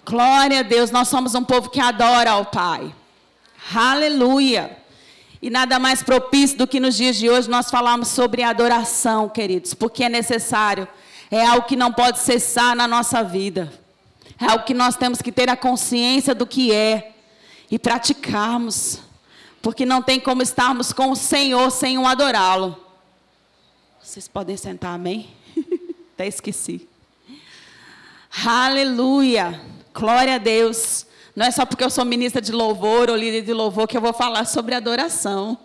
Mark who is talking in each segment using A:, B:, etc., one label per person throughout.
A: Glória a Deus, nós somos um povo que adora ao Pai. Aleluia. E nada mais propício do que nos dias de hoje nós falarmos sobre adoração, queridos, porque é necessário, é algo que não pode cessar na nossa vida. É algo que nós temos que ter a consciência do que é e praticarmos, porque não tem como estarmos com o Senhor sem um adorá-lo. Vocês podem sentar, amém? Até esqueci. Aleluia, glória a Deus. Não é só porque eu sou ministra de louvor ou líder de louvor que eu vou falar sobre adoração.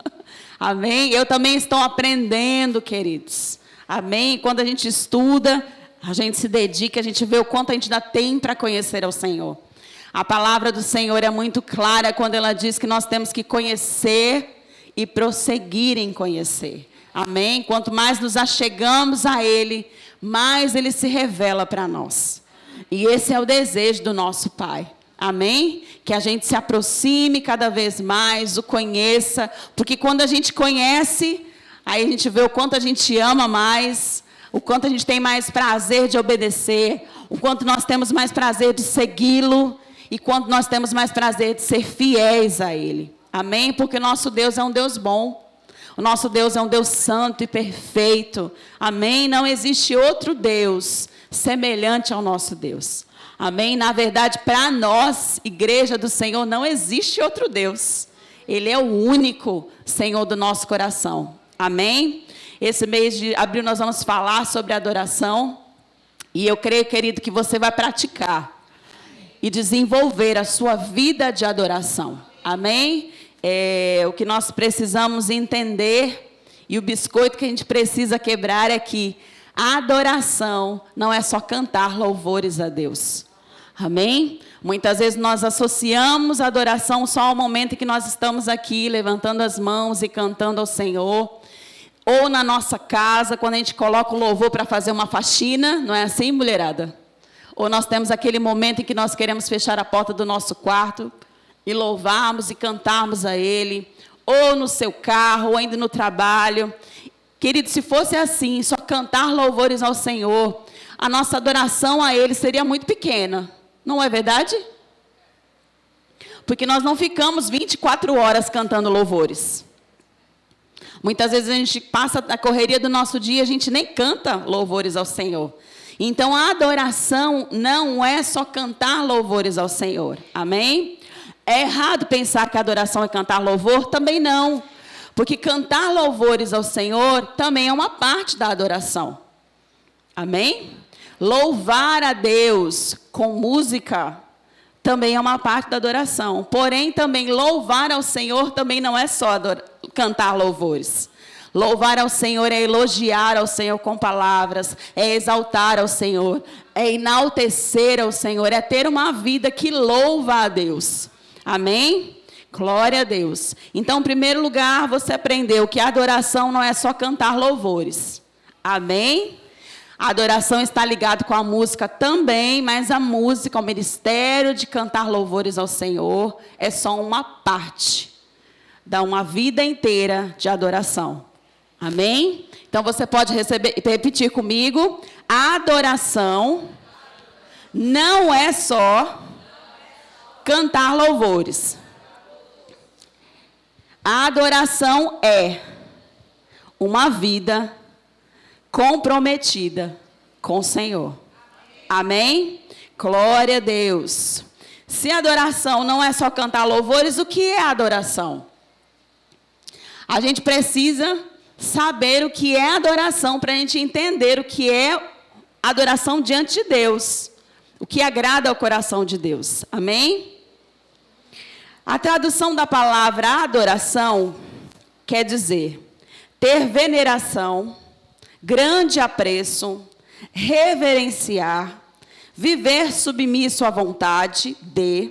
A: Amém? Eu também estou aprendendo, queridos. Amém? Quando a gente estuda, a gente se dedica, a gente vê o quanto a gente ainda tem para conhecer ao Senhor. A palavra do Senhor é muito clara quando ela diz que nós temos que conhecer e prosseguir em conhecer. Amém? Quanto mais nos achegamos a Ele, mais Ele se revela para nós. E esse é o desejo do nosso Pai. Amém? Que a gente se aproxime cada vez mais, o conheça, porque quando a gente conhece, aí a gente vê o quanto a gente ama mais, o quanto a gente tem mais prazer de obedecer, o quanto nós temos mais prazer de segui-lo, e quanto nós temos mais prazer de ser fiéis a Ele. Amém? Porque o nosso Deus é um Deus bom, o nosso Deus é um Deus santo e perfeito. Amém? Não existe outro Deus semelhante ao nosso Deus. Amém? Na verdade, para nós, igreja do Senhor, não existe outro Deus. Ele é o único Senhor do nosso coração. Amém? Esse mês de abril nós vamos falar sobre adoração. E eu creio, querido, que você vai praticar e desenvolver a sua vida de adoração. Amém? O que nós precisamos entender e o biscoito que a gente precisa quebrar é que a adoração não é só cantar louvores a Deus. Amém? Muitas vezes nós associamos a adoração só ao momento em que nós estamos aqui levantando as mãos e cantando ao Senhor. Ou na nossa casa, quando a gente coloca o louvor para fazer uma faxina, não é assim, mulherada? Ou nós temos aquele momento em que nós queremos fechar a porta do nosso quarto e louvarmos e cantarmos a Ele. Ou no seu carro, ou ainda no trabalho. Querido, se fosse assim, só cantar louvores ao Senhor, a nossa adoração a Ele seria muito pequena. Não é verdade? Porque nós não ficamos 24 horas cantando louvores. Muitas vezes a gente passa a correria do nosso dia e a gente nem canta louvores ao Senhor. Então a adoração não é só cantar louvores ao Senhor. Amém? É errado pensar que a adoração é cantar louvor? Também não. Porque cantar louvores ao Senhor também é uma parte da adoração. Amém? Louvar a Deus com música também é uma parte da adoração. Porém, também louvar ao Senhor também não é só cantar louvores. Louvar ao Senhor é elogiar ao Senhor com palavras, é exaltar ao Senhor, é enaltecer ao Senhor, é ter uma vida que louva a Deus. Amém? Glória a Deus. Então, em primeiro lugar, você aprendeu que a adoração não é só cantar louvores. Amém? A adoração está ligada com a música também, mas a música, o ministério de cantar louvores ao Senhor, é só uma parte da uma vida inteira de adoração. Amém? Então você pode repetir comigo: a adoração não é só cantar louvores. A adoração é uma vida comprometida com o Senhor. Amém? Glória a Deus. Se a adoração não é só cantar louvores, o que é adoração? A gente precisa saber o que é adoração para a gente entender o que é adoração diante de Deus. O que agrada ao coração de Deus. Amém? A tradução da palavra adoração quer dizer ter veneração, grande apreço, reverenciar, viver submisso à vontade de,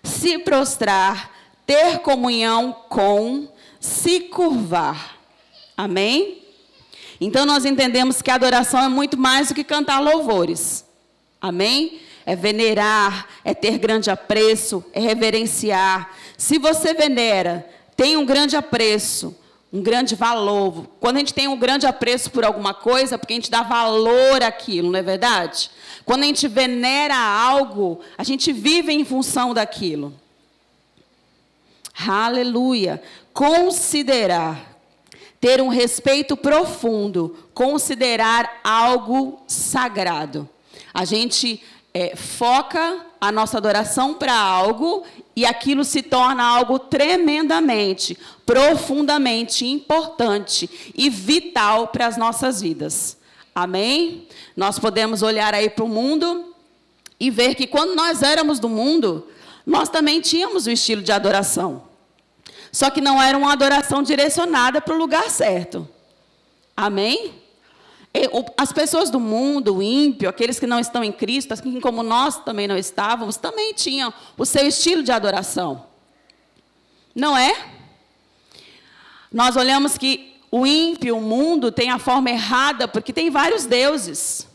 A: se prostrar, ter comunhão com, se curvar. Amém? Então nós entendemos que a adoração é muito mais do que cantar louvores. Amém? É venerar, é ter grande apreço, é reverenciar. Se você venera, tem um grande apreço um grande valor. Quando a gente tem um grande apreço por alguma coisa, porque a gente dá valor àquilo, não é verdade? Quando a gente venera algo, a gente vive em função daquilo. Aleluia. Considerar. Ter um respeito profundo. Considerar algo sagrado. A gente foca a nossa adoração para algo e aquilo se torna algo tremendamente, profundamente importante e vital para as nossas vidas. Amém? Nós podemos olhar aí para o mundo e ver que quando nós éramos do mundo, nós também tínhamos o estilo de adoração. Só que não era uma adoração direcionada para o lugar certo. Amém? As pessoas do mundo, o ímpio, aqueles que não estão em Cristo, assim como nós também não estávamos, também tinham o seu estilo de adoração. Não é? Nós olhamos que o ímpio, o mundo, tem a forma errada, porque tem vários deuses.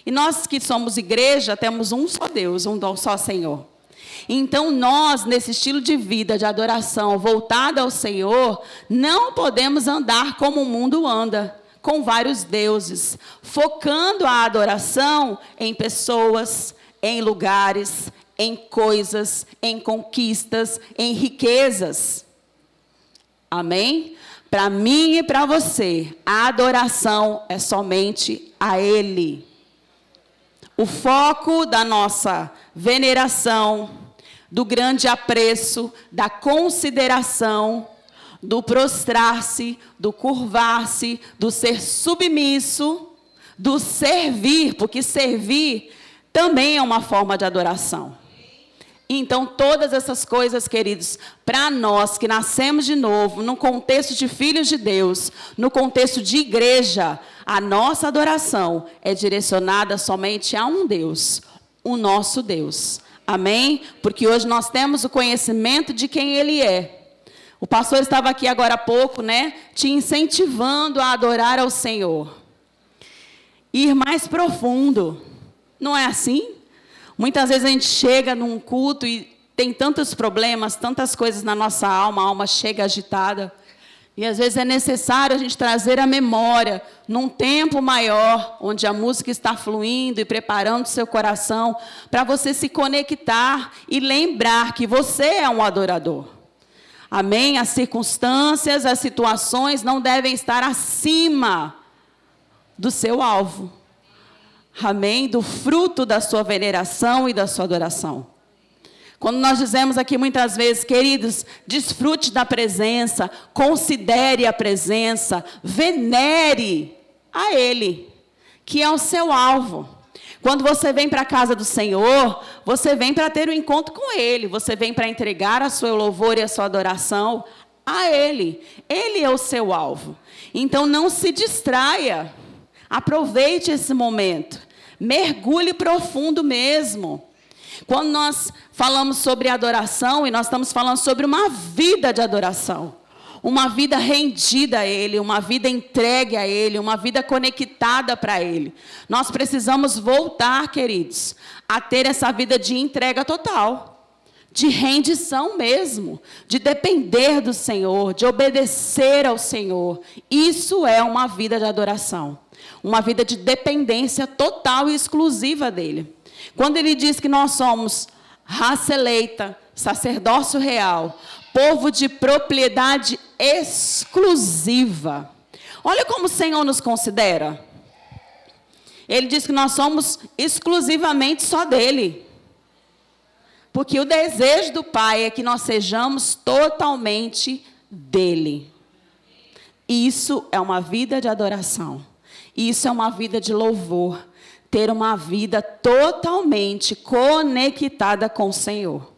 A: E nós que somos igreja, temos um só Deus, um só Senhor. Então nós, nesse estilo de vida, de adoração, voltada ao Senhor, não podemos andar como o mundo anda, com vários deuses, focando a adoração em pessoas, em lugares, em coisas, em conquistas, em riquezas. Amém? Para mim e para você, a adoração é somente a Ele. O foco da nossa veneração, do grande apreço, da consideração, do prostrar-se, do curvar-se, do ser submisso, do servir, porque servir também é uma forma de adoração. Então, todas essas coisas, queridos, para nós que nascemos de novo, no contexto de filhos de Deus, no contexto de igreja, a nossa adoração é direcionada somente a um Deus, o nosso Deus. Amém? Porque hoje nós temos o conhecimento de quem Ele é. O pastor estava aqui agora há pouco, né, te incentivando a adorar ao Senhor. Ir mais profundo. Não é assim? Muitas vezes a gente chega num culto e tem tantos problemas, tantas coisas na nossa alma, a alma chega agitada. E às vezes é necessário a gente trazer a memória, num tempo maior, onde a música está fluindo e preparando o seu coração, para você se conectar e lembrar que você é um adorador. Amém? As circunstâncias, as situações não devem estar acima do seu alvo. Amém? Do fruto da sua veneração e da sua adoração. Quando nós dizemos aqui muitas vezes, queridos, desfrute da presença, considere a presença, venere a Ele, que é o seu alvo. Quando você vem para a casa do Senhor, você vem para ter um encontro com Ele, você vem para entregar a sua louvor e a sua adoração a Ele. Ele é o seu alvo. Então não se distraia, aproveite esse momento, mergulhe profundo mesmo. Quando nós falamos sobre adoração, e nós estamos falando sobre uma vida de adoração, uma vida rendida a Ele, uma vida entregue a Ele, uma vida conectada para Ele. Nós precisamos voltar, queridos, a ter essa vida de entrega total, de rendição mesmo, de depender do Senhor, de obedecer ao Senhor. Isso é uma vida de adoração, uma vida de dependência total e exclusiva dEle. Quando Ele diz que nós somos raça eleita, sacerdócio real, povo de propriedade exclusiva. Olha como o Senhor nos considera. Ele diz que nós somos exclusivamente só dEle. Porque o desejo do Pai é que nós sejamos totalmente dEle. Isso é uma vida de adoração. Isso é uma vida de louvor. Ter uma vida totalmente conectada com o Senhor.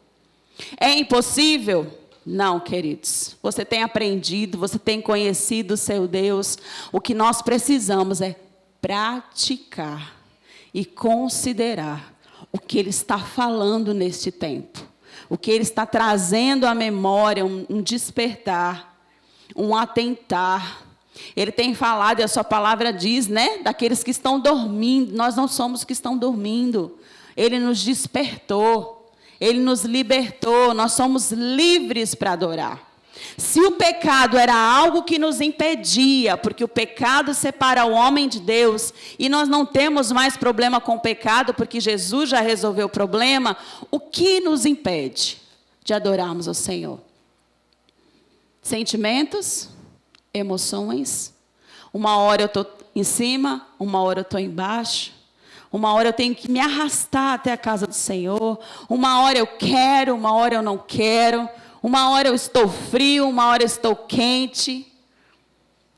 A: É impossível? Não, queridos. Você tem aprendido, você tem conhecido o seu Deus. O que nós precisamos é praticar e considerar o que Ele está falando neste tempo. O que Ele está trazendo à memória, um despertar, um atentar. Ele tem falado, e a sua palavra diz, né? Daqueles que estão dormindo. Nós não somos os que estão dormindo. Ele nos despertou. Ele nos libertou. Nós somos livres para adorar. Se o pecado era algo que nos impedia, porque o pecado separa o homem de Deus, e nós não temos mais problema com o pecado, porque Jesus já resolveu o problema, o que nos impede de adorarmos ao Senhor? Sentimentos, emoções. Uma hora eu estou em cima, uma hora eu estou embaixo. Uma hora eu tenho que me arrastar até a casa do Senhor. Uma hora eu quero, uma hora eu não quero. Uma hora eu estou frio, uma hora eu estou quente.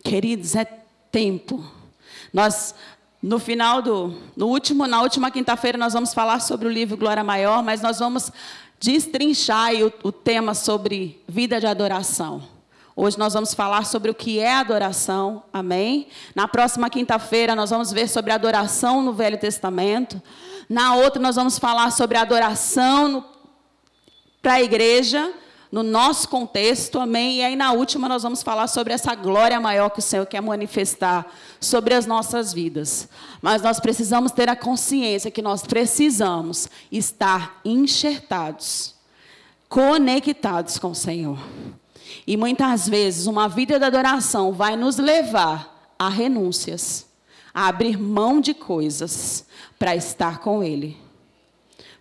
A: Queridos, é tempo. Nós, na última quinta-feira, nós vamos falar sobre o livro Glória Maior, mas nós vamos destrinchar aí o tema sobre vida de adoração. Hoje nós vamos falar sobre o que é adoração, amém? Na próxima quinta-feira nós vamos ver sobre adoração no Velho Testamento. Na outra nós vamos falar sobre adoração para a igreja, no nosso contexto, amém? E aí na última nós vamos falar sobre essa glória maior que o Senhor quer manifestar sobre as nossas vidas. Mas nós precisamos ter a consciência que nós precisamos estar enxertados, conectados com o Senhor. E muitas vezes uma vida de adoração vai nos levar a renúncias, a abrir mão de coisas para estar com Ele.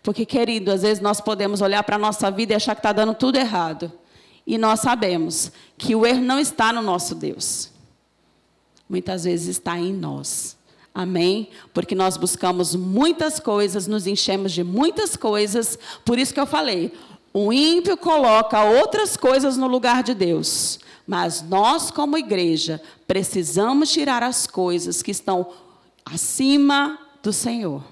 A: Porque, querido, às vezes nós podemos olhar para a nossa vida e achar que está dando tudo errado. E nós sabemos que o erro não está no nosso Deus. Muitas vezes está em nós. Amém? Porque nós buscamos muitas coisas, nos enchemos de muitas coisas. Por isso que eu falei, o ímpio coloca outras coisas no lugar de Deus. Mas nós, como igreja, precisamos tirar as coisas que estão acima do Senhor.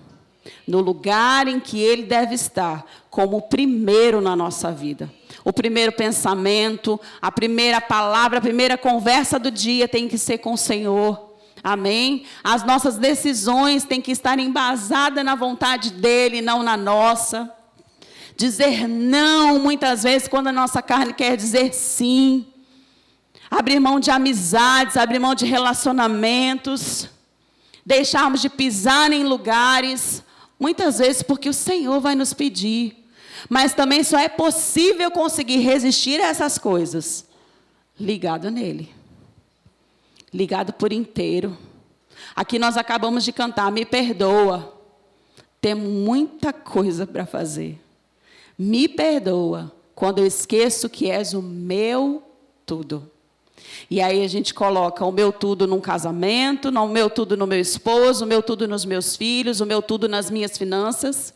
A: No lugar em que Ele deve estar, como o primeiro na nossa vida. O primeiro pensamento, a primeira palavra, a primeira conversa do dia tem que ser com o Senhor. Amém? As nossas decisões têm que estar embasadas na vontade dEle, não na nossa. Dizer não, muitas vezes, quando a nossa carne quer dizer sim. Abrir mão de amizades, abrir mão de relacionamentos. Deixarmos de pisar em lugares, muitas vezes porque o Senhor vai nos pedir. Mas também só é possível conseguir resistir a essas coisas ligado nele. Ligado por inteiro. Aqui nós acabamos de cantar, me perdoa. Tem muita coisa para fazer. Me perdoa quando eu esqueço que és o meu tudo. E aí a gente coloca o meu tudo num casamento, o meu tudo no meu esposo, o meu tudo nos meus filhos, o meu tudo nas minhas finanças,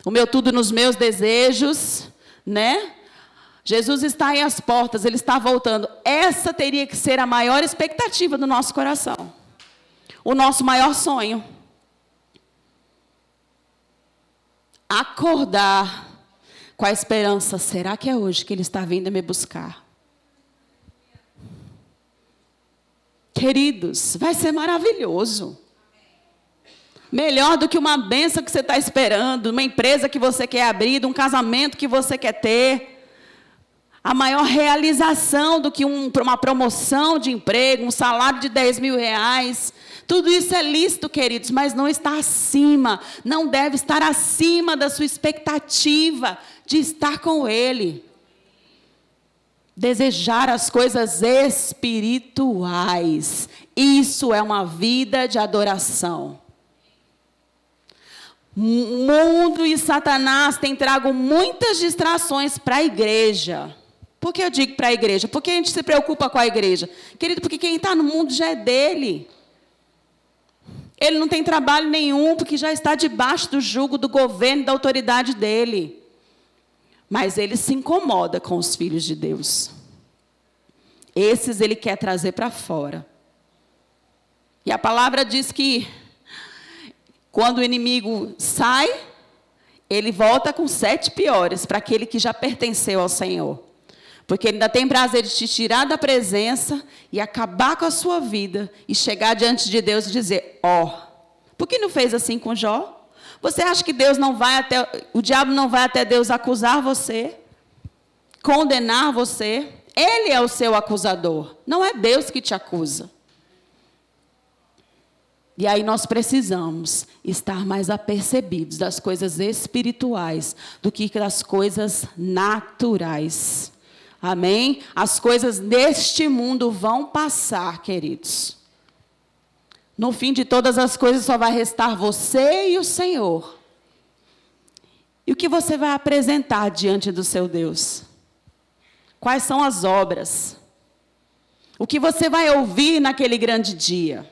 A: o meu tudo nos meus desejos, né? Jesus está aí às portas, Ele está voltando. Essa teria que ser a maior expectativa do nosso coração. O nosso maior sonho. Acordar com a esperança, será que é hoje que Ele está vindo me buscar? Queridos, vai ser maravilhoso. Melhor do que uma bênção que você está esperando, uma empresa que você quer abrir, um casamento que você quer ter. A maior realização do que uma promoção de emprego, um salário de 10 mil reais. Tudo isso é lícito, queridos, mas não está acima. Não deve estar acima da sua expectativa de estar com Ele. Desejar as coisas espirituais. Isso é uma vida de adoração. O mundo e Satanás têm trago muitas distrações para a igreja. Por que eu digo para a igreja? Porque a gente se preocupa com a igreja. Querido, porque quem está no mundo já é dele. Ele não tem trabalho nenhum, porque já está debaixo do jugo do governo e da autoridade dele. Mas ele se incomoda com os filhos de Deus. Esses ele quer trazer para fora. E a palavra diz que quando o inimigo sai, ele volta com 7 piores para aquele que já pertenceu ao Senhor. Porque ele ainda tem prazer de te tirar da presença e acabar com a sua vida e chegar diante de Deus e dizer, por que não fez assim com Jó? Você acha que o diabo não vai até Deus acusar você? Condenar você? Ele é o seu acusador, não é Deus que te acusa. E aí nós precisamos estar mais apercebidos das coisas espirituais do que das coisas naturais. Amém? As coisas deste mundo vão passar, queridos. No fim de todas as coisas só vai restar você e o Senhor. E o que você vai apresentar diante do seu Deus? Quais são as obras? O que você vai ouvir naquele grande dia?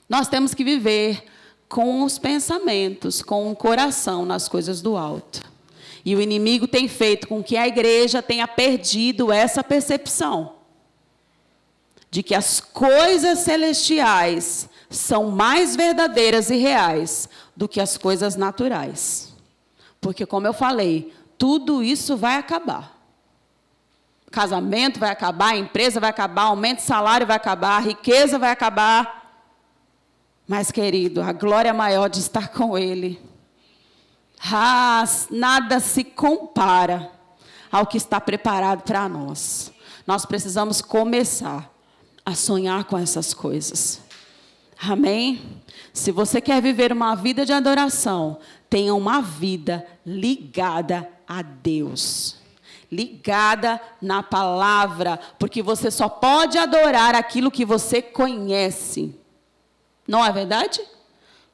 A: Nós temos que viver com os pensamentos, com o coração nas coisas do alto. E o inimigo tem feito com que a igreja tenha perdido essa percepção de que as coisas celestiais são mais verdadeiras e reais do que as coisas naturais. Porque, como eu falei, tudo isso vai acabar. Casamento vai acabar, a empresa vai acabar, aumento de salário vai acabar, a riqueza vai acabar. Mas, querido, a glória maior de estar com Ele. Nada se compara ao que está preparado para nós. Nós precisamos começar a sonhar com essas coisas. Amém? Se você quer viver uma vida de adoração, tenha uma vida ligada a Deus. Ligada na palavra, porque você só pode adorar aquilo que você conhece. Não é verdade?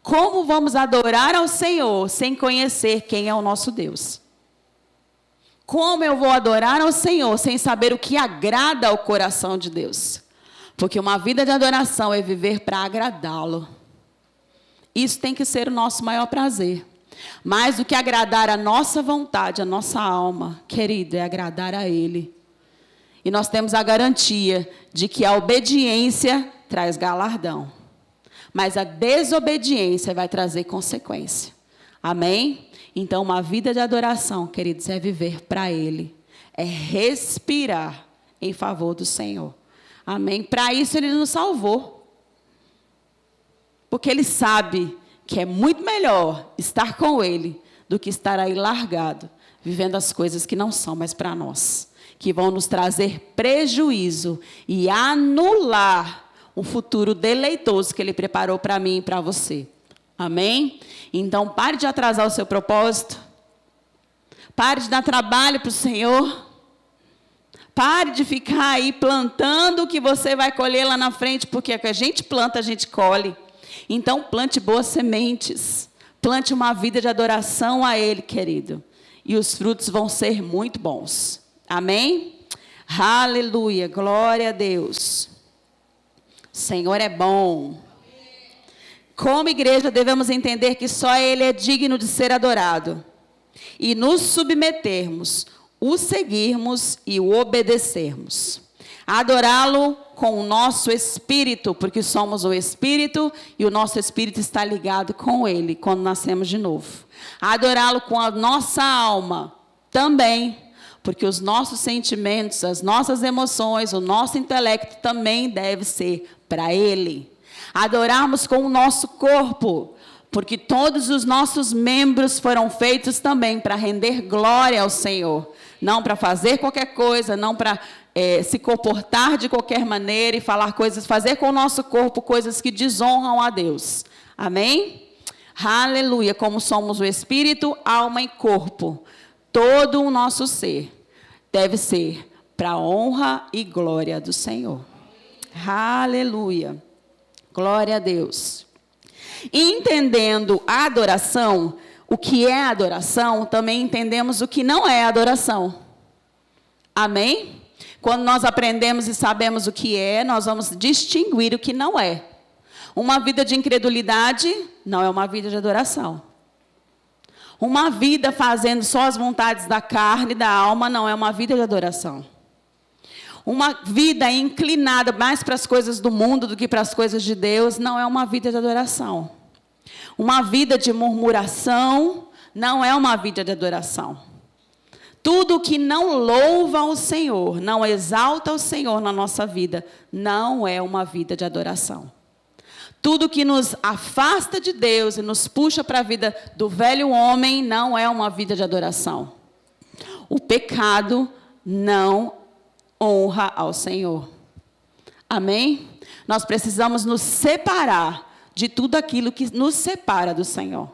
A: Como vamos adorar ao Senhor sem conhecer quem é o nosso Deus? Como eu vou adorar ao Senhor sem saber o que agrada ao coração de Deus? Porque uma vida de adoração é viver para agradá-lo. Isso tem que ser o nosso maior prazer. Mais do que agradar a nossa vontade, a nossa alma, querido, é agradar a Ele. E nós temos a garantia de que a obediência traz galardão. Mas a desobediência vai trazer consequência. Amém? Então, uma vida de adoração, queridos, é viver para Ele. É respirar em favor do Senhor. Amém? Para isso Ele nos salvou. Porque Ele sabe que é muito melhor estar com Ele do que estar aí largado, vivendo as coisas que não são mais para nós, que vão nos trazer prejuízo e anular um futuro deleitoso que Ele preparou para mim e para você. Amém? Então, pare de atrasar o seu propósito. Pare de dar trabalho para o Senhor. Pare de ficar aí plantando o que você vai colher lá na frente, porque o que a gente planta, a gente colhe. Então, plante boas sementes. Plante uma vida de adoração a Ele, querido. E os frutos vão ser muito bons. Amém? Aleluia, glória a Deus. O Senhor é bom. Como igreja, devemos entender que só Ele é digno de ser adorado. E nos submetermos, o seguirmos e o obedecermos. Adorá-lo com o nosso espírito, porque somos o espírito e o nosso espírito está ligado com Ele quando nascemos de novo. Adorá-lo com a nossa alma também, porque os nossos sentimentos, as nossas emoções, o nosso intelecto também deve ser para Ele. Adorarmos com o nosso corpo, porque todos os nossos membros foram feitos também para render glória ao Senhor. Não para fazer qualquer coisa, não para se comportar de qualquer maneira e falar coisas, fazer com o nosso corpo coisas que desonram a Deus. Amém? Aleluia, como somos o espírito, alma e corpo. Todo o nosso ser deve ser para a honra e glória do Senhor. Aleluia. Glória a Deus. E entendendo a adoração, o que é adoração, também entendemos o que não é adoração. Amém? Quando nós aprendemos e sabemos o que é, nós vamos distinguir o que não é. Uma vida de incredulidade não é uma vida de adoração. Uma vida fazendo só as vontades da carne e da alma não é uma vida de adoração. Uma vida inclinada mais para as coisas do mundo do que para as coisas de Deus não é uma vida de adoração. Uma vida de murmuração não é uma vida de adoração. Tudo que não louva o Senhor, não exalta o Senhor na nossa vida, não é uma vida de adoração. Tudo que nos afasta de Deus e nos puxa para a vida do velho homem, não é uma vida de adoração. O pecado não honra ao Senhor. Amém? Nós precisamos nos separar de tudo aquilo que nos separa do Senhor.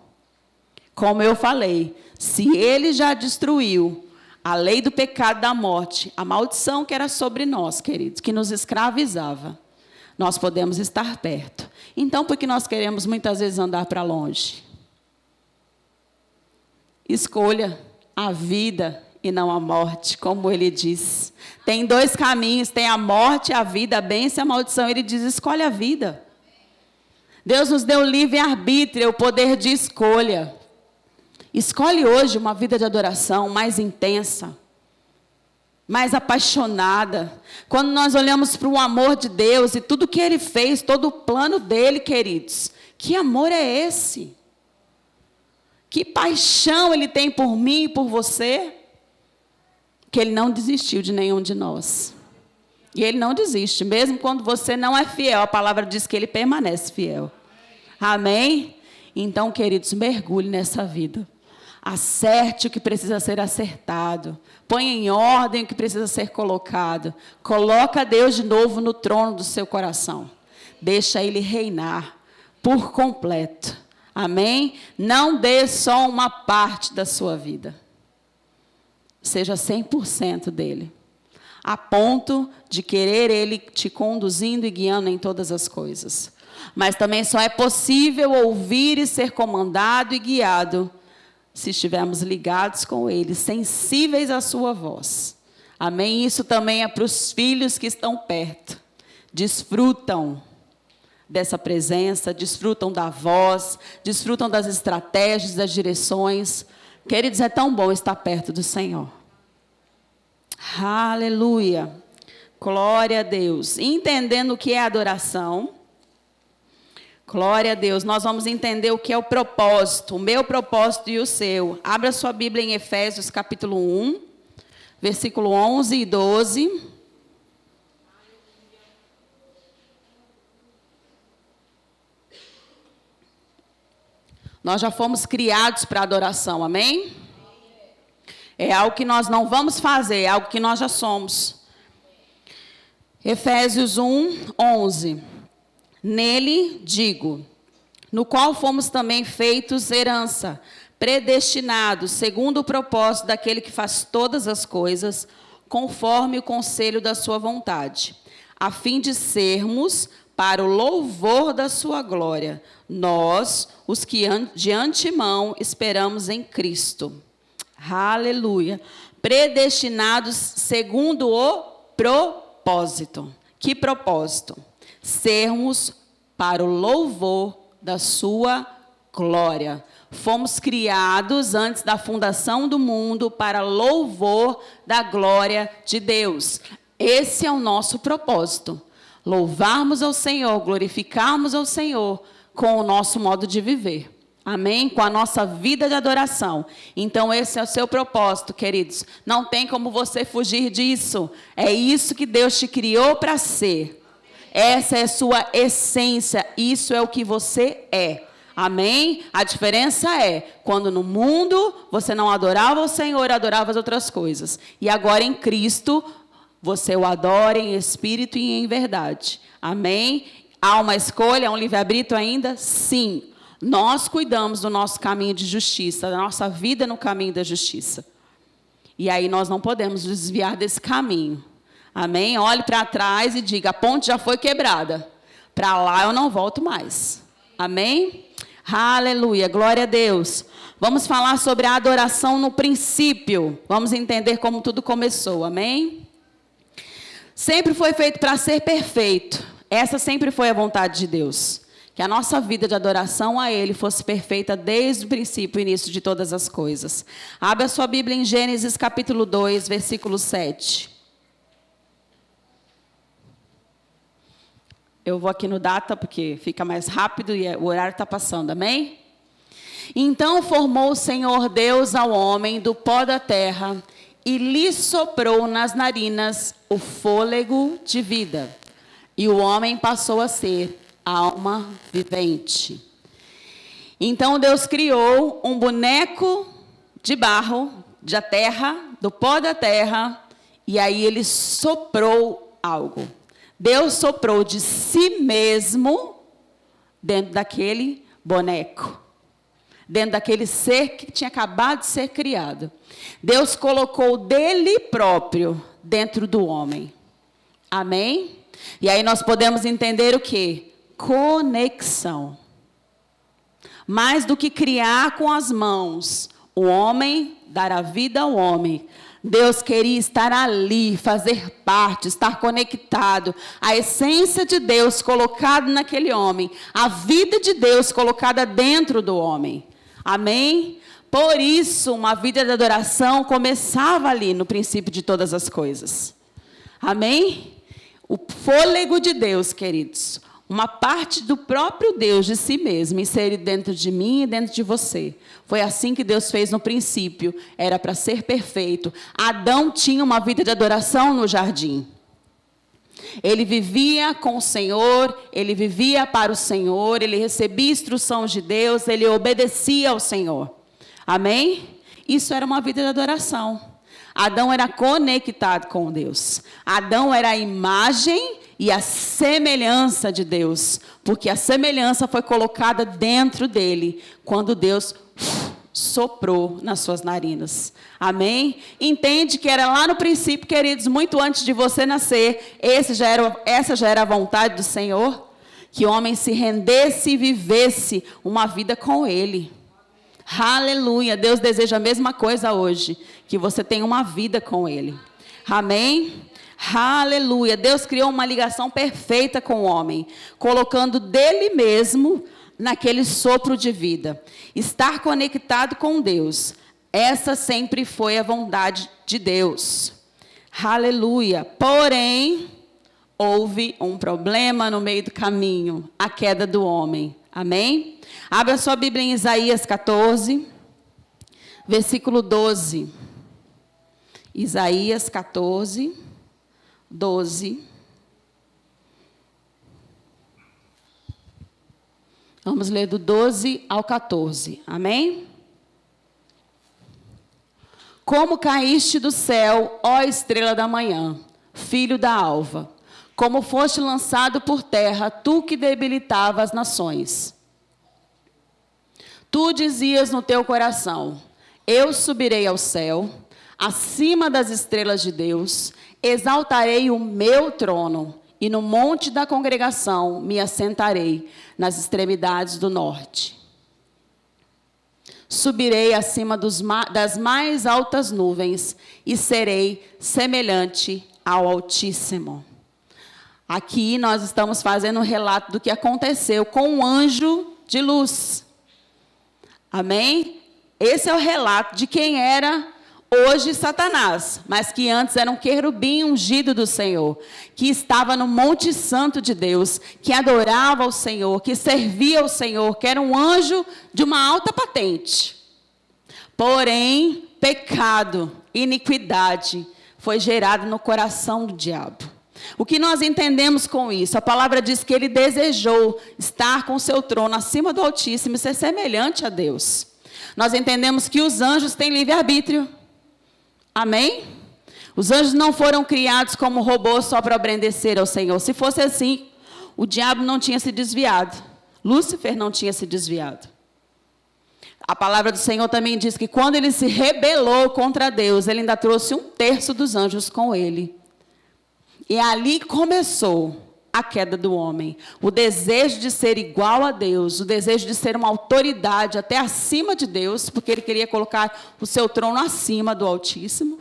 A: Como eu falei, se Ele já destruiu a lei do pecado e da morte, a maldição que era sobre nós, queridos, que nos escravizava, nós podemos estar perto. Então, por que nós queremos muitas vezes andar para longe? Escolha a vida e não a morte, como ele diz. Tem dois caminhos, tem a morte e a vida, a bênção e a maldição. Ele diz, escolhe a vida. Deus nos deu livre-arbítrio, o poder de escolha. Escolhe hoje uma vida de adoração mais intensa, mais apaixonada. Quando nós olhamos para o amor de Deus e tudo que Ele fez, todo o plano dEle, queridos, que amor é esse? Que paixão Ele tem por mim e por você? Que Ele não desistiu de nenhum de nós. E Ele não desiste, mesmo quando você não é fiel. A palavra diz que Ele permanece fiel. Amém? Então, queridos, mergulhe nessa vida. Acerte o que precisa ser acertado. Ponha em ordem o que precisa ser colocado. Coloca Deus de novo no trono do seu coração. Deixa Ele reinar por completo. Amém? Não dê só uma parte da sua vida. Seja 100% dele. A ponto de querer Ele te conduzindo e guiando em todas as coisas. Mas também só é possível ouvir e ser comandado e guiado se estivermos ligados com Ele, sensíveis à sua voz. Amém? Isso também é para os filhos que estão perto. Desfrutam dessa presença, desfrutam da voz, desfrutam das estratégias, das direções. Queridos, é tão bom estar perto do Senhor. Aleluia. Glória a Deus. Entendendo o que é adoração, glória a Deus, nós vamos entender o que é o propósito, o meu propósito e o seu. Abra sua Bíblia em Efésios capítulo 1, versículo 11 e 12. Nós já fomos criados para adoração, amém? É algo que nós não vamos fazer, é algo que nós já somos. Efésios 1, 11. Nele, digo, no qual fomos também feitos herança, predestinados, segundo o propósito daquele que faz todas as coisas, conforme o conselho da sua vontade, a fim de sermos para o louvor da sua glória, nós, os que de antemão esperamos em Cristo. Aleluia. Predestinados segundo o propósito. Que propósito? Sermos para o louvor da sua glória. Fomos criados antes da fundação do mundo para louvor da glória de Deus. Esse é o nosso propósito. Louvarmos ao Senhor, glorificarmos ao Senhor com o nosso modo de viver. Amém? Com a nossa vida de adoração. Então, esse é o seu propósito, queridos. Não tem como você fugir disso. É isso que Deus te criou para ser. Essa é a sua essência. Isso é o que você é. Amém? A diferença é, quando no mundo você não adorava o Senhor, adorava as outras coisas. E agora em Cristo, você o adora em espírito e em verdade. Amém? Há uma escolha, há um livre-arbítrio ainda? Sim. Nós cuidamos do nosso caminho de justiça, da nossa vida no caminho da justiça. E aí nós não podemos desviar desse caminho. Amém? Olhe para trás e diga, a ponte já foi quebrada. Para lá eu não volto mais. Amém? Aleluia, glória a Deus. Vamos falar sobre a adoração no princípio. Vamos entender como tudo começou, amém? Sempre foi feito para ser perfeito. Essa sempre foi a vontade de Deus. Que a nossa vida de adoração a Ele fosse perfeita desde o princípio e início de todas as coisas. Abra a sua Bíblia em Gênesis capítulo 2, versículo 7. Eu vou aqui no data, porque fica mais rápido e o horário está passando, amém? Então formou o Senhor Deus ao homem do pó da terra e lhe soprou nas narinas o fôlego de vida. E o homem passou a ser alma vivente. Então Deus criou um boneco de barro, da terra, do pó da terra, e aí Ele soprou algo. Deus soprou de si mesmo dentro daquele boneco. dentro daquele ser que tinha acabado de ser criado. Deus colocou dele próprio dentro do homem. Amém? E aí nós podemos entender o quê? Conexão. Mais do que criar com as mãos, o homem, dar a vida ao homem. Deus queria estar ali, fazer parte, estar conectado. A essência de Deus colocada naquele homem. A vida de Deus colocada dentro do homem. Amém? Por isso, uma vida de adoração começava ali, no princípio de todas as coisas. Amém? O fôlego de Deus, queridos. Uma parte do próprio Deus, de si mesmo, inserido dentro de mim e dentro de você. Foi assim que Deus fez no princípio. Era para ser perfeito. Adão tinha uma vida de adoração no jardim. Ele vivia com o Senhor, ele vivia para o Senhor, ele recebia instruções de Deus, ele obedecia ao Senhor. Amém? Isso era uma vida de adoração. Adão era conectado com Deus. Adão era a imagem e a semelhança de Deus, porque a semelhança foi colocada dentro dele, quando Deus soprou nas suas narinas. Amém? Entende que era lá no princípio, queridos, muito antes de você nascer, essa já era a vontade do Senhor, que o homem se rendesse e vivesse uma vida com Ele. Aleluia! Deus deseja a mesma coisa hoje, que você tenha uma vida com Ele. Amém? Aleluia! Deus criou uma ligação perfeita com o homem, colocando dele mesmo naquele sopro de vida. Estar conectado com Deus, essa sempre foi a vontade de Deus. Aleluia! Porém, houve um problema no meio do caminho, a queda do homem. Amém? Abra sua Bíblia em Isaías 14, versículo 12. Isaías 14, 12. Vamos ler do 12 ao 14. Amém? Como caíste do céu, ó estrela da manhã, filho da alva, como foste lançado por terra, tu que debilitava as nações. Tu dizias no teu coração: eu subirei ao céu, acima das estrelas de Deus, exaltarei o meu trono, e no monte da congregação me assentarei, nas extremidades do norte. Subirei acima das mais altas nuvens, e serei semelhante ao Altíssimo. Aqui nós estamos fazendo um relato do que aconteceu com um anjo de luz. Amém? Esse é o relato de quem era hoje Satanás, mas que antes era um querubim ungido do Senhor, que estava no Monte Santo de Deus, que adorava ao Senhor, que servia ao Senhor, que era um anjo de uma alta patente. Porém, pecado, iniquidade, foi gerado no coração do diabo. O que nós entendemos com isso? A palavra diz que ele desejou estar com seu trono acima do Altíssimo e ser semelhante a Deus. Nós entendemos que os anjos têm livre-arbítrio. Amém? Os anjos não foram criados como robôs só para obedecer ao Senhor. Se fosse assim, o diabo não tinha se desviado. Lúcifer não tinha se desviado. A palavra do Senhor também diz que quando ele se rebelou contra Deus, ele ainda trouxe 1/3 dos anjos com ele. E ali começou a queda do homem. O desejo de ser igual a Deus, o desejo de ser uma autoridade até acima de Deus, porque ele queria colocar o seu trono acima do Altíssimo.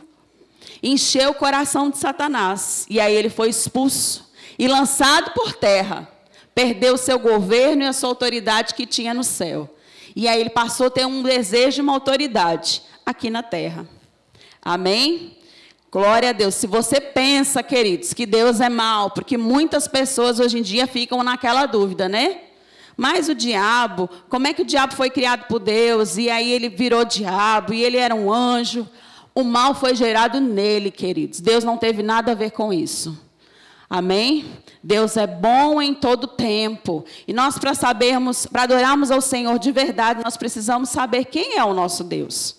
A: Encheu o coração de Satanás. E aí ele foi expulso e lançado por terra. Perdeu o seu governo e a sua autoridade que tinha no céu. E aí ele passou a ter um desejo e uma autoridade aqui na terra. Amém? Glória a Deus. Se você pensa, queridos, que Deus é mau, porque muitas pessoas hoje em dia ficam naquela dúvida, né? Mas o diabo, como é que o diabo foi criado por Deus? E aí ele virou diabo, e ele era um anjo. O mal foi gerado nele, queridos. Deus não teve nada a ver com isso. Amém? Deus é bom em todo tempo. E nós, para adorarmos ao Senhor de verdade, nós precisamos saber quem é o nosso Deus.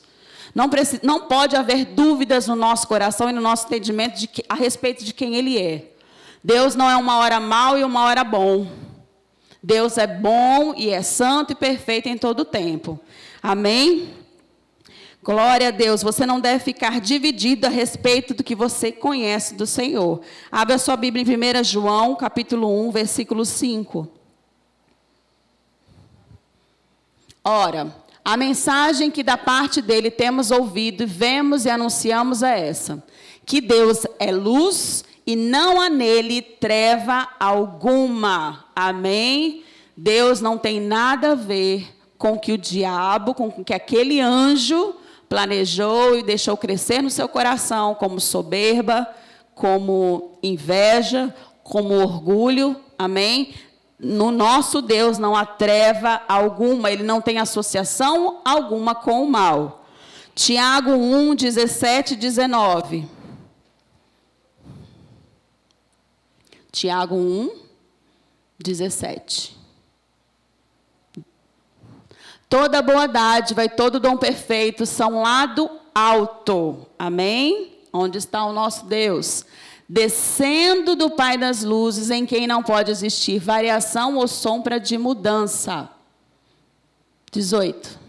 A: Não pode haver dúvidas no nosso coração e no nosso entendimento a respeito de quem Ele é. Deus não é uma hora mau e uma hora bom. Deus é bom e é santo e perfeito em todo o tempo. Amém? Glória a Deus. Você não deve ficar dividido a respeito do que você conhece do Senhor. Abra sua Bíblia em 1 João, capítulo 1, versículo 5. Ora, a mensagem que da parte dele temos ouvido, vemos e anunciamos é essa: que Deus é luz e não há nele treva alguma. Amém? Deus não tem nada a ver com o que o diabo, com o que aquele anjo planejou e deixou crescer no seu coração, como soberba, como inveja, como orgulho. Amém? No nosso Deus não há treva alguma, ele não tem associação alguma com o mal. Tiago 1, 17 e 19. Tiago 1, 17. Toda boa dádiva e todo dom perfeito são lá do alto. Amém? Onde está o nosso Deus? Descendo do Pai das luzes, em quem não pode existir variação ou sombra de mudança. 18.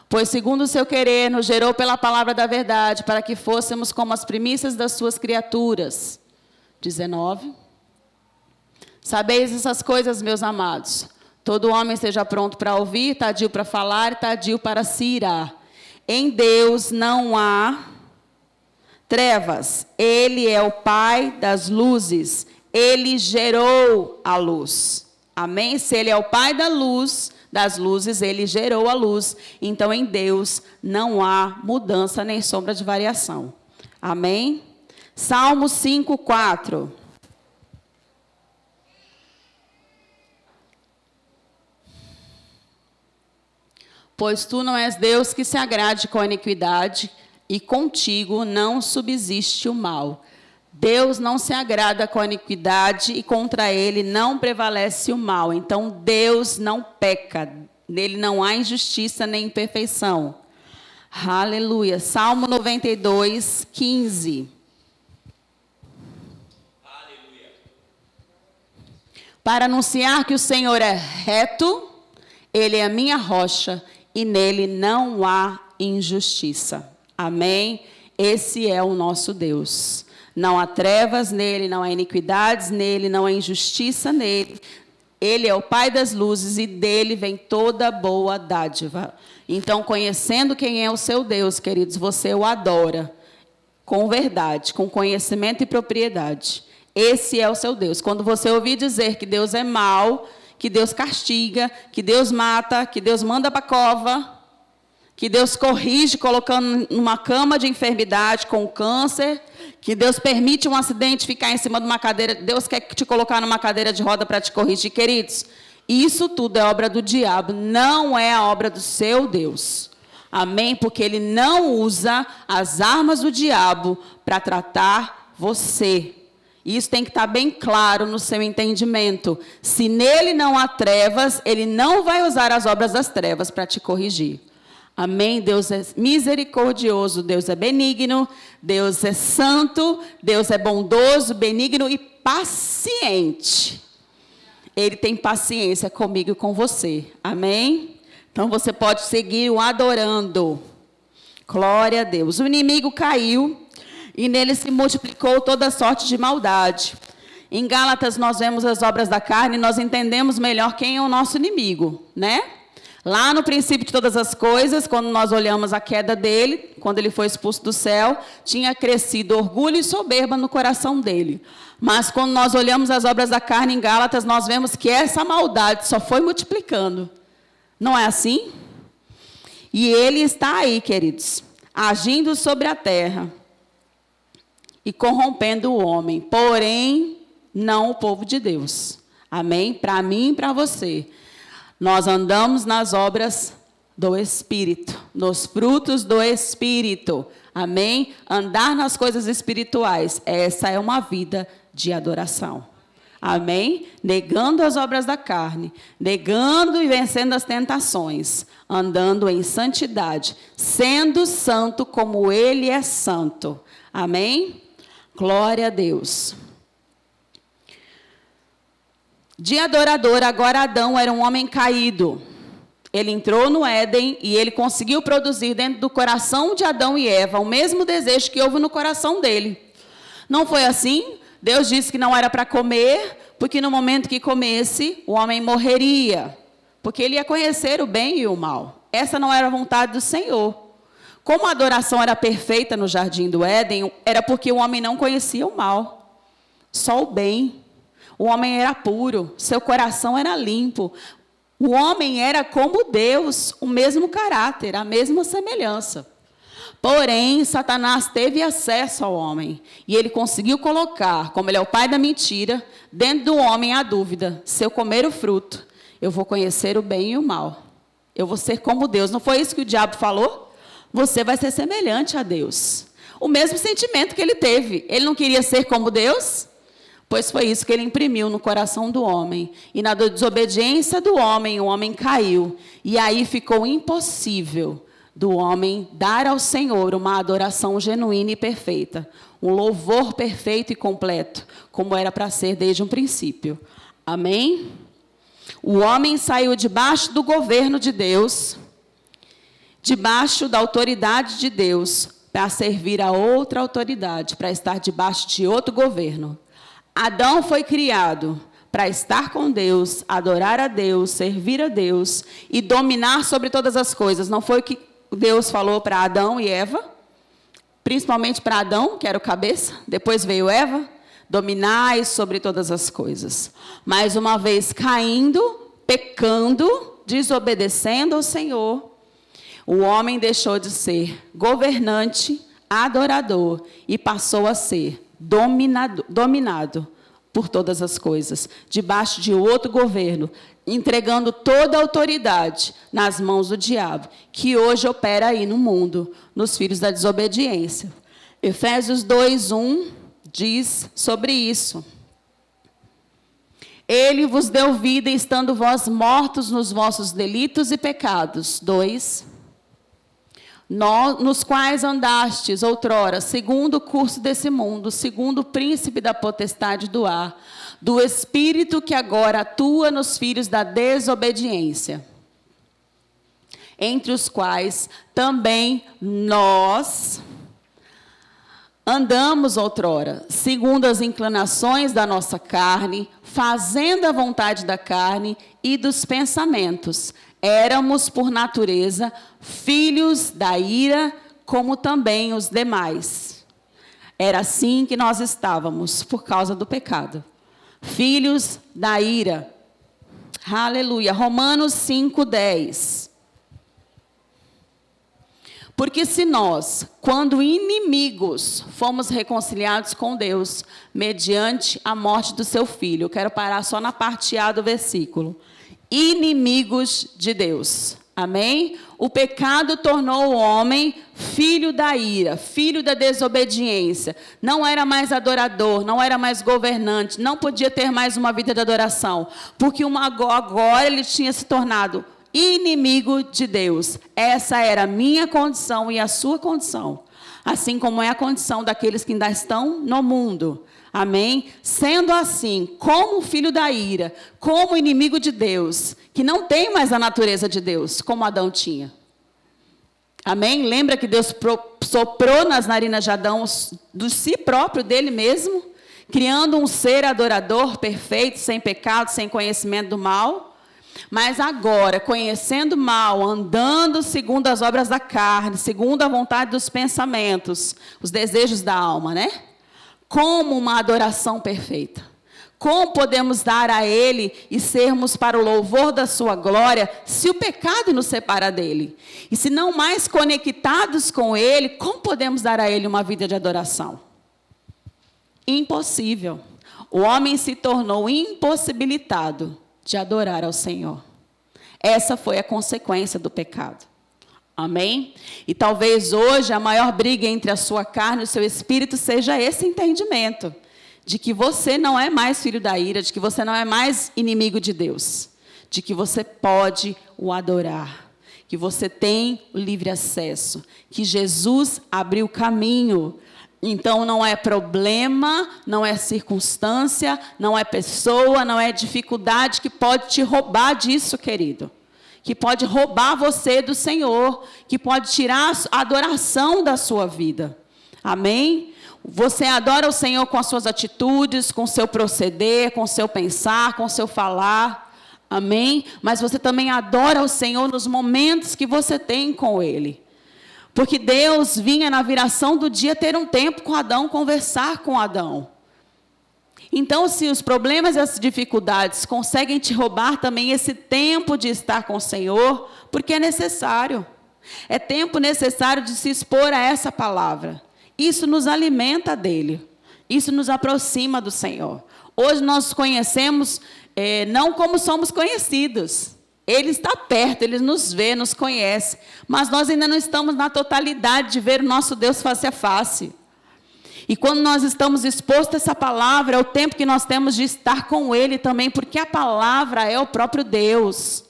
A: Pois segundo o seu querer, nos gerou pela palavra da verdade, para que fôssemos como as primícias das suas criaturas. 19. Sabeis essas coisas, meus amados. Todo homem esteja pronto para ouvir, tardio para falar e tardio para se irar. Em Deus não há trevas. Ele é o Pai das luzes. Ele gerou a luz. Amém? Se ele é o Pai da luz, das luzes, ele gerou a luz. Então, em Deus não há mudança nem sombra de variação. Amém? Salmo 5, 4. Pois tu não és Deus que se agrade com a iniquidade, e contigo não subsiste o mal. Deus não se agrada com a iniquidade, e contra ele não prevalece o mal. Então, Deus não peca, nele não há injustiça nem imperfeição. Aleluia. Salmo 92, 15. Aleluia. Para anunciar que o Senhor é reto, ele é a minha rocha, e nele não há injustiça. Amém? Esse é o nosso Deus. Não há trevas nele, não há iniquidades nele, não há injustiça nele. Ele é o Pai das luzes e dele vem toda boa dádiva. Então, conhecendo quem é o seu Deus, queridos, você o adora com verdade, com conhecimento e propriedade. Esse é o seu Deus. Quando você ouvir dizer que Deus é mau, que Deus castiga, que Deus mata, que Deus manda para a cova, que Deus corrige colocando numa cama de enfermidade com câncer, que Deus permite um acidente ficar em cima de uma cadeira, Deus quer te colocar numa cadeira de roda para te corrigir, queridos. Isso tudo é obra do diabo, não é a obra do seu Deus. Amém? Porque ele não usa as armas do diabo para tratar você. Isso tem que estar bem claro no seu entendimento. Se nele não há trevas, ele não vai usar as obras das trevas para te corrigir. Amém? Deus é misericordioso, Deus é benigno, Deus é santo, Deus é bondoso, benigno e paciente. Ele tem paciência comigo e com você. Amém? Então você pode seguir o adorando. Glória a Deus. O inimigo caiu e nele se multiplicou toda sorte de maldade. Em Gálatas nós vemos as obras da carne e nós entendemos melhor quem é o nosso inimigo, né? Lá no princípio de todas as coisas, quando nós olhamos a queda dele, quando ele foi expulso do céu, tinha crescido orgulho e soberba no coração dele. Mas quando nós olhamos as obras da carne em Gálatas, nós vemos que essa maldade só foi multiplicando. Não é assim? E ele está aí, queridos, agindo sobre a terra e corrompendo o homem, porém, não o povo de Deus. Amém? Para mim e para você. Nós andamos nas obras do Espírito, nos frutos do Espírito. Amém? Andar nas coisas espirituais. Essa é uma vida de adoração. Amém? Negando as obras da carne, negando e vencendo as tentações, andando em santidade, sendo santo como Ele é santo. Amém? Glória a Deus. De adorador, agora Adão era um homem caído. Ele entrou no Éden e ele conseguiu produzir dentro do coração de Adão e Eva o mesmo desejo que houve no coração dele. Não foi assim? Deus disse que não era para comer, porque no momento que comesse, o homem morreria. Porque ele ia conhecer o bem e o mal. Essa não era a vontade do Senhor. Como a adoração era perfeita no jardim do Éden, era porque o homem não conhecia o mal, só o bem. O homem era puro, seu coração era limpo. O homem era como Deus, o mesmo caráter, a mesma semelhança. Porém, Satanás teve acesso ao homem e ele conseguiu colocar, como ele é o pai da mentira, dentro do homem a dúvida: se eu comer o fruto, eu vou conhecer o bem e o mal. Eu vou ser como Deus. Não foi isso que o diabo falou? Você vai ser semelhante a Deus. O mesmo sentimento que ele teve. Ele não queria ser como Deus? Pois foi isso que ele imprimiu no coração do homem. E na desobediência do homem, o homem caiu. E aí ficou impossível do homem dar ao Senhor uma adoração genuína e perfeita. Um louvor perfeito e completo, como era para ser desde um princípio. Amém? O homem saiu debaixo do governo de Deus, debaixo da autoridade de Deus, para servir a outra autoridade, para estar debaixo de outro governo. Adão foi criado para estar com Deus, adorar a Deus, servir a Deus e dominar sobre todas as coisas. Não foi o que Deus falou para Adão e Eva? Principalmente para Adão, que era o cabeça, depois veio Eva: dominai sobre todas as coisas. Mais uma vez caindo, pecando, desobedecendo ao Senhor, o homem deixou de ser governante, adorador e passou a ser dominado por todas as coisas, debaixo de outro governo, entregando toda a autoridade nas mãos do diabo, que hoje opera aí no mundo, nos filhos da desobediência. Efésios 2:1 diz sobre isso: ele vos deu vida, estando vós mortos nos vossos delitos e pecados. 2. Nos quais andastes outrora, segundo o curso desse mundo, segundo o príncipe da potestade do ar, do espírito que agora atua nos filhos da desobediência, entre os quais também nós andamos outrora, segundo as inclinações da nossa carne, fazendo a vontade da carne e dos pensamentos. Éramos, por natureza, filhos da ira, como também os demais. Era assim que nós estávamos, por causa do pecado. Filhos da ira. Aleluia. Romanos 5:10. Porque se nós, quando inimigos, fomos reconciliados com Deus, mediante a morte do seu Filho. Eu quero parar só na parte A do versículo. Inimigos de Deus. Amém? O pecado tornou o homem filho da ira, filho da desobediência. Não era mais adorador, não era mais governante, não podia ter mais uma vida de adoração. Porque agora ele tinha se tornado inimigo de Deus. Essa era a minha condição e a sua condição. Assim como é a condição daqueles que ainda estão no mundo. Amém? Sendo assim, como filho da ira, como inimigo de Deus, que não tem mais a natureza de Deus, como Adão tinha. Amém? Lembra que Deus soprou nas narinas de Adão do si próprio, dele mesmo, criando um ser adorador, perfeito, sem pecado, sem conhecimento do mal. Mas agora, conhecendo o mal, andando segundo as obras da carne, segundo a vontade dos pensamentos, os desejos da alma, né? Como uma adoração perfeita. Como podemos dar a Ele e sermos para o louvor da sua glória, se o pecado nos separa dEle? E se não mais conectados com Ele, como podemos dar a Ele uma vida de adoração? Impossível. O homem se tornou impossibilitado de adorar ao Senhor. Essa foi a consequência do pecado. Amém? E talvez hoje a maior briga entre a sua carne e o seu espírito seja esse entendimento, de que você não é mais filho da ira, de que você não é mais inimigo de Deus, de que você pode o adorar, que você tem o livre acesso, que Jesus abriu o caminho. Então não é problema, não é circunstância, não é pessoa, não é dificuldade que pode te roubar disso, querido. que pode roubar você do Senhor, que pode tirar a adoração da sua vida. Amém? Você adora o Senhor com as suas atitudes, com o seu proceder, com o seu pensar, com o seu falar. Amém? Mas você também adora o Senhor nos momentos que você tem com Ele. Porque Deus vinha na viração do dia ter um tempo com Adão, conversar com Adão. Então, se os problemas e as dificuldades conseguem te roubar também esse tempo de estar com o Senhor, porque é necessário. É tempo necessário de se expor a essa palavra. Isso nos alimenta dele. Isso nos aproxima do Senhor. Hoje nós conhecemos, não como somos conhecidos. Ele está perto, Ele nos vê, nos conhece. Mas nós ainda não estamos na totalidade de ver o nosso Deus face a face. E quando nós estamos expostos a essa palavra, é o tempo que nós temos de estar com Ele também, porque a palavra é o próprio Deus.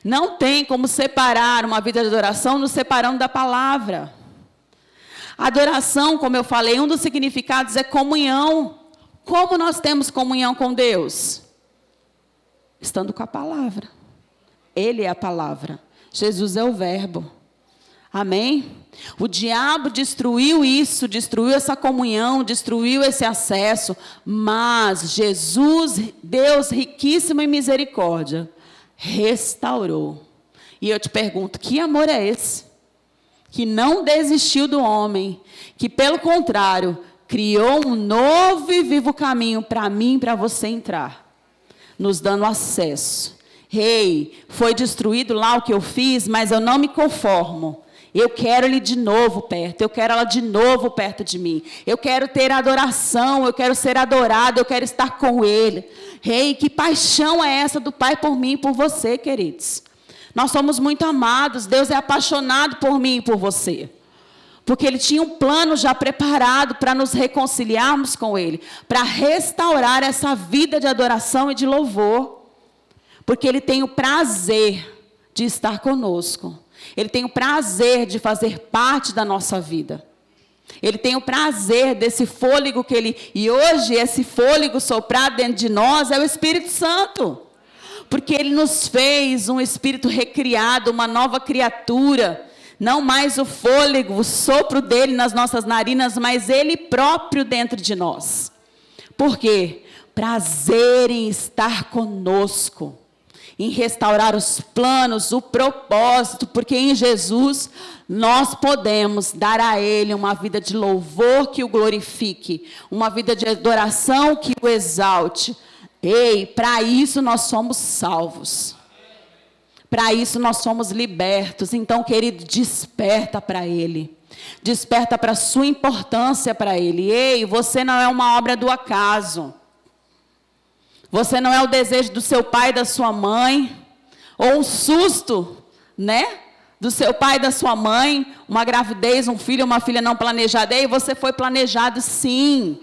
A: Não tem como separar uma vida de adoração nos separando da palavra. Adoração, como eu falei, um dos significados é comunhão. Como nós temos comunhão com Deus? Estando com a palavra. Ele é a palavra. Jesus é o verbo. Amém? O diabo destruiu isso, destruiu essa comunhão, destruiu esse acesso, mas Jesus, Deus riquíssimo em misericórdia, restaurou. E eu te pergunto, que amor é esse? Que não desistiu do homem, que pelo contrário, criou um novo e vivo caminho para mim e para você entrar, nos dando acesso. Foi destruído lá o que eu fiz, mas eu não me conformo. Eu quero Ele de novo perto, eu quero ela de novo perto de mim. Eu quero ter adoração, eu quero ser adorado, eu quero estar com Ele. Que paixão é essa do Pai por mim e por você, queridos? Nós somos muito amados, Deus é apaixonado por mim e por você. Porque Ele tinha um plano já preparado para nos reconciliarmos com Ele, para restaurar essa vida de adoração e de louvor. Porque Ele tem o prazer de estar conosco. Ele tem o prazer de fazer parte da nossa vida. Ele tem o prazer desse fôlego que Ele... E hoje esse fôlego soprado dentro de nós é o Espírito Santo. Porque Ele nos fez um espírito recriado, uma nova criatura. Não mais o fôlego, o sopro dEle nas nossas narinas, mas Ele próprio dentro de nós. Por quê? Prazer em estar conosco. Em restaurar os planos, o propósito, porque em Jesus nós podemos dar a Ele uma vida de louvor que o glorifique, uma vida de adoração que o exalte. Para isso nós somos salvos. Para isso nós somos libertos. Então, querido, desperta para Ele. Desperta para a sua importância para Ele. Você não é uma obra do acaso. Você não é o desejo do seu pai e da sua mãe, ou um susto, né? Do seu pai e da sua mãe, uma gravidez, um filho, uma filha não planejada. Você foi planejado sim.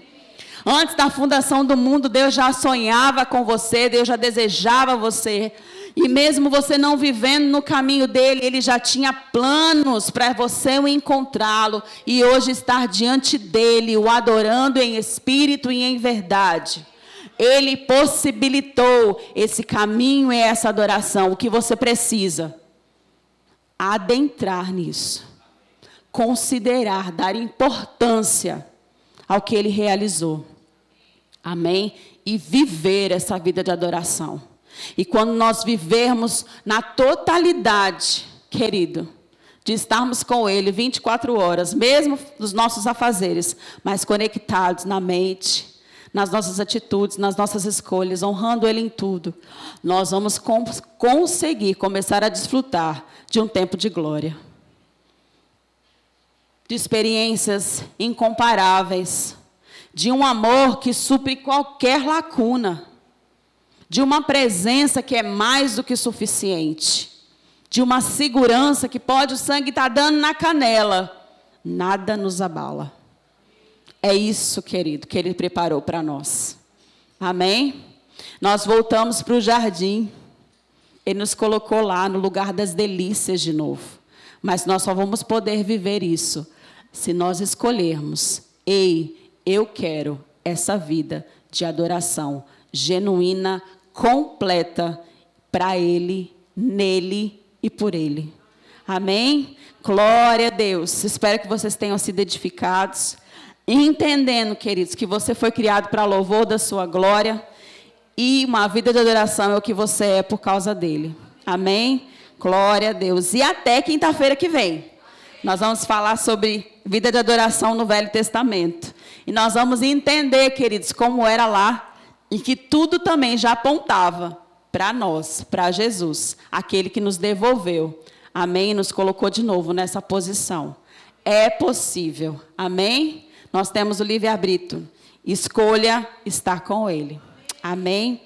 A: Antes da fundação do mundo, Deus já sonhava com você, Deus já desejava você. E mesmo você não vivendo no caminho dele, Ele já tinha planos para você o encontrá-lo. E hoje estar diante dele, o adorando em espírito e em verdade. Ele possibilitou esse caminho e essa adoração. O que você precisa? Adentrar nisso. Considerar, dar importância ao que Ele realizou. Amém? E viver essa vida de adoração. E quando nós vivermos na totalidade, querido, de estarmos com Ele 24 horas, mesmo nos nossos afazeres, mas conectados na mente, nas nossas atitudes, nas nossas escolhas, honrando Ele em tudo, nós vamos conseguir começar a desfrutar de um tempo de glória. De experiências incomparáveis, de um amor que supre qualquer lacuna, de uma presença que é mais do que suficiente, de uma segurança que pode, o sangue estar dando na canela, nada nos abala. É isso, querido, que Ele preparou para nós. Amém? Nós voltamos para o jardim. Ele nos colocou lá no lugar das delícias de novo. Mas nós só vamos poder viver isso se nós escolhermos. Eu quero essa vida de adoração genuína, completa, para Ele, nele e por Ele. Amém? Glória a Deus. Espero que vocês tenham sido edificados. E entendendo, queridos, que você foi criado para louvor da sua glória. E uma vida de adoração é o que você é por causa dele. Amém? Glória a Deus. E até quinta-feira que vem, nós vamos falar sobre vida de adoração no Velho Testamento. E nós vamos entender, queridos, como era lá. E que tudo também já apontava para nós, para Jesus. Aquele que nos devolveu. Amém? Nos colocou de novo nessa posição. É possível. Amém? Nós temos o livre-arbítrio. Escolha estar com Ele. Amém?